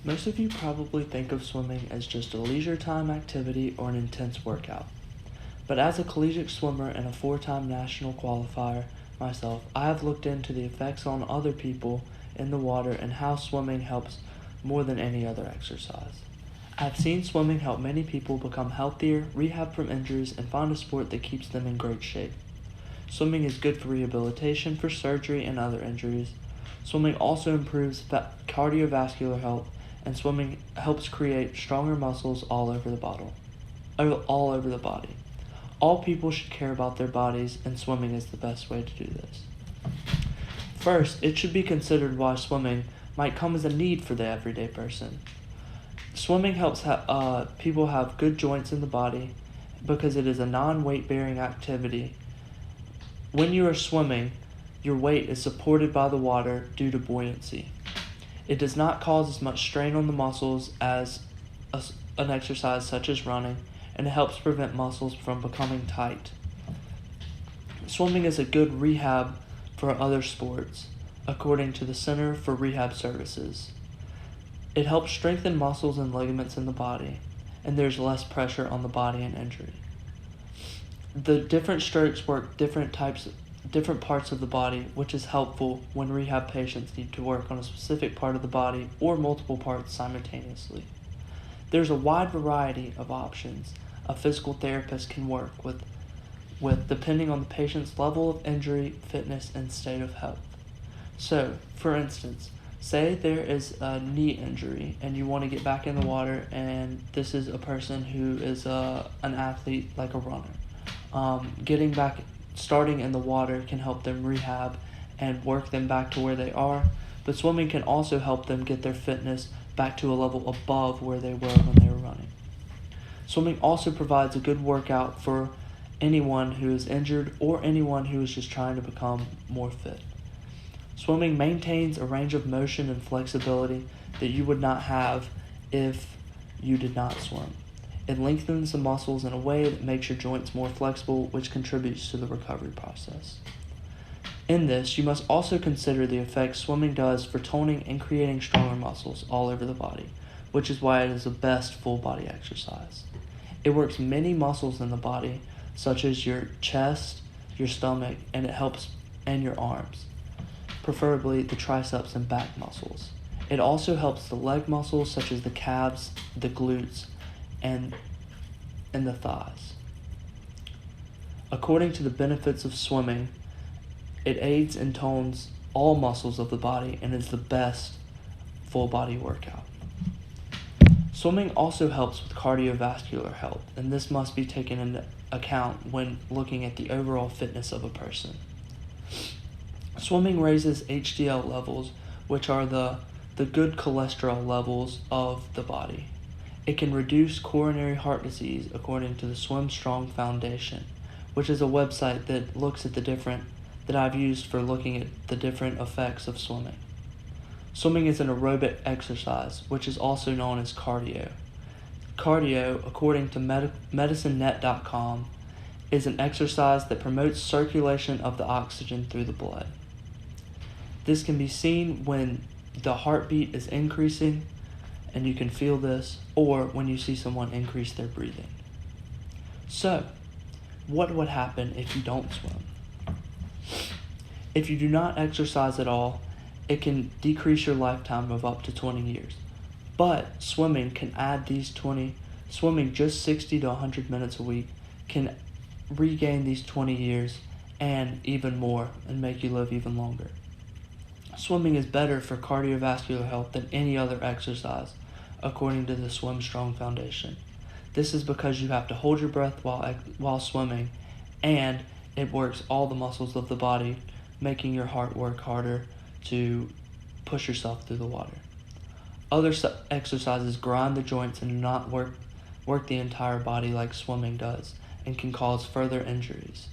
Most of you probably think of swimming as just a leisure time activity or an intense workout. But as a collegiate swimmer and a 4-time national qualifier myself, I have looked into the effects on other people in the water and how swimming helps more than any other exercise. I have seen swimming help many people become healthier, rehab from injuries, and find a sport that keeps them in great shape. Swimming is good for rehabilitation, for surgery, and other injuries. Swimming also improves cardiovascular health, and swimming helps create stronger muscles all over the body. All people should care about their bodies, and swimming is the best way to do this. First, it should be considered why swimming might come as a need for the everyday person. Swimming helps people have good joints in the body because it is a non-weight-bearing activity. When you are swimming, your weight is supported by the water due to buoyancy. It does not cause as much strain on the muscles as an exercise such as running, and it helps prevent muscles from becoming tight. Swimming is a good rehab for other sports, according to the Center for Rehab Services. It helps strengthen muscles and ligaments in the body, and there's less pressure on the body and injury. The different strokes work different parts of the body, which is helpful when rehab patients need to work on a specific part of the body or multiple parts simultaneously. There's a wide variety of options a physical therapist can work with depending on the patient's level of injury, fitness, and state of health. So, for instance, say there is a knee injury and you want to get back in the water, and this is a person who is an athlete like a runner. Starting in the water can help them rehab and work them back to where they are, but swimming can also help them get their fitness back to a level above where they were when they were running. Swimming also provides a good workout for anyone who is injured or anyone who is just trying to become more fit. Swimming maintains a range of motion and flexibility that you would not have if you did not swim. It lengthens the muscles in a way that makes your joints more flexible, which contributes to the recovery process. In this, you must also consider the effects swimming does for toning and creating stronger muscles all over the body, which is why it is the best full body exercise. It works many muscles in the body, such as your chest, your stomach, and your arms, preferably the triceps and back muscles. It also helps the leg muscles such as the calves, the glutes, and the thighs. According to the benefits of swimming, it aids and tones all muscles of the body and is the best full body workout. Swimming also helps with cardiovascular health, and this must be taken into account when looking at the overall fitness of a person. Swimming raises HDL levels, which are the good cholesterol levels of the body. It can reduce coronary heart disease according to the Swim Strong Foundation, which is a website that looks at that I've used for looking at the different effects of swimming. Swimming is an aerobic exercise, which is also known as cardio. Cardio, according to medicinenet.com, is an exercise that promotes circulation of the oxygen through the blood. This can be seen when the heartbeat is increasing, and you can feel this, or when you see someone increase their breathing. So, what would happen if you don't swim? If you do not exercise at all, it can decrease your lifetime of up to 20 years. But swimming just 60 to 100 minutes a week can regain these 20 years and even more and make you live even longer. Swimming is better for cardiovascular health than any other exercise, according to the Swim Strong Foundation. This is because you have to hold your breath while swimming, and it works all the muscles of the body, making your heart work harder to push yourself through the water. Other exercises grind the joints and do not work the entire body like swimming does, and can cause further injuries.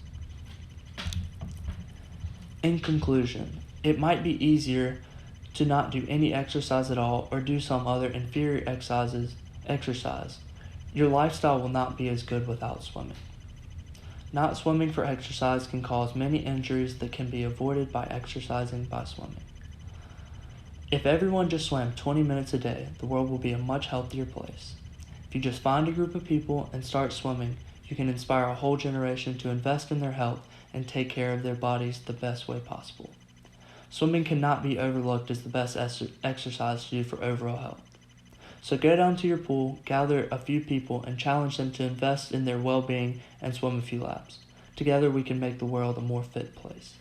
In conclusion, it might be easier to not do any exercise at all or do some other inferior exercise. Your lifestyle will not be as good without swimming. Not swimming for exercise can cause many injuries that can be avoided by exercising by swimming. If everyone just swam 20 minutes a day, the world will be a much healthier place. If you just find a group of people and start swimming, you can inspire a whole generation to invest in their health and take care of their bodies the best way possible. Swimming cannot be overlooked as the best exercise to do for overall health. So go down to your pool, gather a few people, and challenge them to invest in their well-being and swim a few laps. Together we can make the world a more fit place.